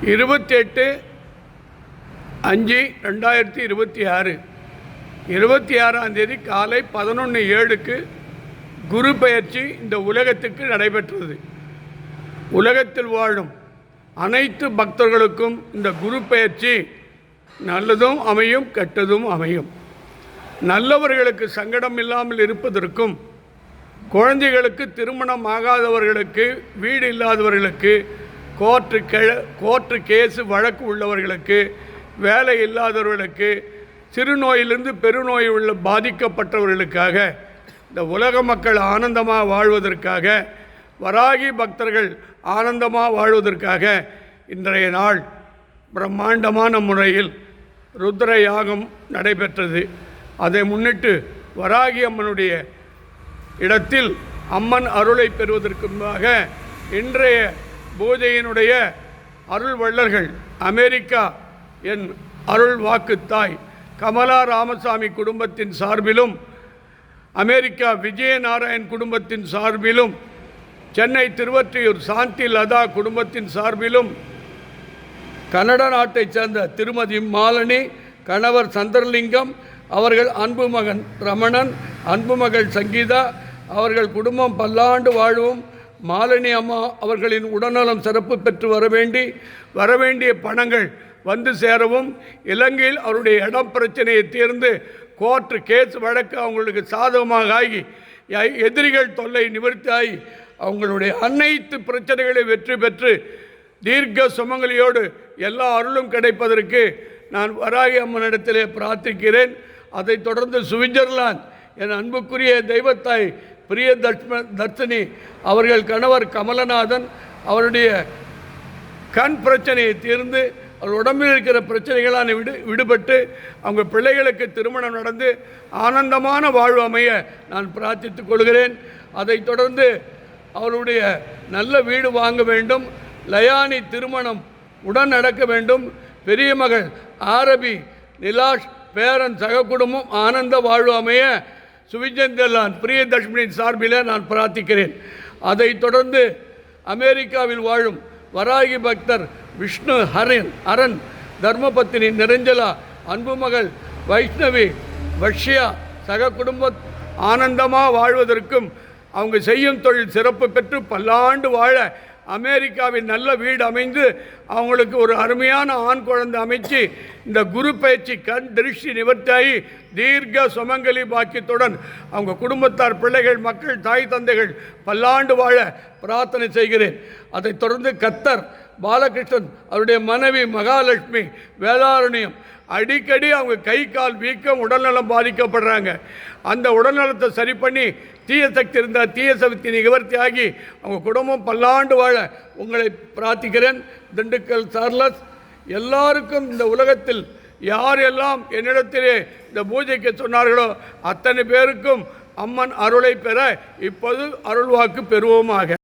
28/5/2026 26ஆம் தேதி காலை 11:07க்கு குரு பெயர்ச்சி இந்த உலகத்துக்கு நடைபெற்றது. உலகத்தில் வாழும் அனைத்து பக்தர்களுக்கும் இந்த குரு பெயர்ச்சி நல்லதும் அமையும், கெட்டதும் அமையும். நல்லவர்களுக்கு சங்கடம் இல்லாமல் இருப்பதற்கும், குழந்தைகளுக்கு திருமணம் ஆகாதவர்களுக்கு, வீடு இல்லாதவர்களுக்கு, கோர்ட்டு கேஸு வழக்கு உள்ளவர்களுக்கு, வேலை இல்லாதவர்களுக்கு, சிறுநோயிலிருந்து பெருநோய் உள்ள பாதிக்கப்பட்டவர்களுக்காக, இந்த உலக மக்கள் ஆனந்தமாக வாழ்வதற்காக, வராகி பக்தர்கள் ஆனந்தமாக வாழ்வதற்காக இன்றைய நாள் பிரம்மாண்டமான முறையில் ருத்ர யாகம் நடைபெற்றது. அதை முன்னிட்டு வராகி அம்மனுடைய இடத்தில் அம்மன் அருளை பெறுவதற்கு முன்பாக இன்றைய பூஜையினுடைய அருள் வள்ளல்கள் அமெரிக்கா என் அருள் வாக்குத்தாய் கமலா ராமசாமி குடும்பத்தின் சார்பிலும், அமெரிக்கா விஜயநாராயண் குடும்பத்தின் சார்பிலும், சென்னை திருவொற்றியூர் சாந்தி லதா குடும்பத்தின் சார்பிலும், கனடா நாட்டைச் சேர்ந்த திருமதி மாலினி, கணவர் சந்திரலிங்கம், அவர்கள் அன்பு மகன் ரமணன், அன்பு மகள் சங்கீதா, அவர்கள் குடும்பம் பல்லாண்டு வாழவும், மாலினி அம்மா அவர்களின் உடல்நலம் சிறப்பு பெற்று வரவேண்டிய பணங்கள் வந்து சேரவும், இலங்கையில் அவருடைய இடம் பிரச்சனையை தீர்ந்து கோர்ட்டு கேஸ் வழக்கு அவங்களுக்கு சாதகமாக ஆகி எதிரிகள் தொல்லை நிவர்த்தி ஆகி அவங்களுடைய அனைத்து பிரச்சனைகளை வெற்றி பெற்று தீர்க்க சுமங்கலியோடு எல்லா அருளும் கிடைப்பதற்கு நான் வராகி அம்மனிடத்திலே பிரார்த்திக்கிறேன். அதைத் தொடர்ந்து சுவிட்சர்லாந்து என் அன்புக்குரிய தெய்வத்தாய் பிரிய தர்ஷினி அவர்கள் கணவர் கமலநாதன் அவருடைய கண் பிரச்சனையை தீர்ந்து அவர் உடம்பில் இருக்கிற பிரச்சனைகளான விடுபட்டு அவங்க பிள்ளைகளுக்கு திருமணம் நடந்து ஆனந்தமான வாழ்வு அமைய நான் பிரார்த்தித்துக் கொள்கிறேன். அதைத் தொடர்ந்து அவருடைய நல்ல வீடு வாங்க வேண்டும், லயானி திருமணம் உடன் நடக்க வேண்டும், பெரிய மகள் ஆரபி நிலாஷ் பேரன் சக குடும்பம் ஆனந்த வாழ்வு அமைய சுவிட்சர்லாந்து பிரியதர்ஷினியின் சார்பில் நான் பிரார்த்திக்கிறேன். அதைத் தொடர்ந்து அமெரிக்காவில் வாழும் வராகி பக்தர் விஷ்ணு அரண் தர்மபத்தினி நிரஞ்சலா, அன்பு மகள் வைஷ்ணவி வஷ்யா சக குடும்ப ஆனந்தமாக வாழ்வதற்கும், அவங்க செய்யும் தொழில் சிறப்பு பெற்று பல்லாண்டு வாழ அமெரிக்காவின் நல்ல வீடு அமைந்து அவங்களுக்கு ஒரு அருமையான ஆண் குழந்தை அமைச்சு இந்த குரு பயிற்சி கண் திருஷ்டி நிவர்த்தியாகி தீர்க்க சுமங்கலி பாக்கியத்துடன் அவங்க குடும்பத்தார், பிள்ளைகள், மக்கள், தாய் தந்தைகள் பல்லாண்டு வாழ பிரார்த்தனை செய்கிறேன். அதைத் தொடர்ந்து கத்தர் பாலகிருஷ்ணன் அவருடைய மனைவி மகாலட்சுமி வேதாரண்யம் அடிக்கடி அவங்க கை கால் வீக்கம், உடல்நலம் பாதிக்கப்படுறாங்க. அந்த உடல்நலத்தை சரி பண்ணி தீய சக்தி இருந்தால் தீய சக்தி நிவர்த்தி ஆகி அவங்க குடும்பம் பல்லாண்டு வாழ உங்களை பிரார்த்திக்கிறேன். திண்டுக்கல் சார்லஸ் எல்லாருக்கும் இந்த உலகத்தில் யாரெல்லாம் என்னிடத்திலே இந்த பூஜைக்கு சொன்னார்களோ அத்தனை பேருக்கும் அம்மன் அருளை பெற இப்போது அருள்வாக்கு பெறுவோமாக.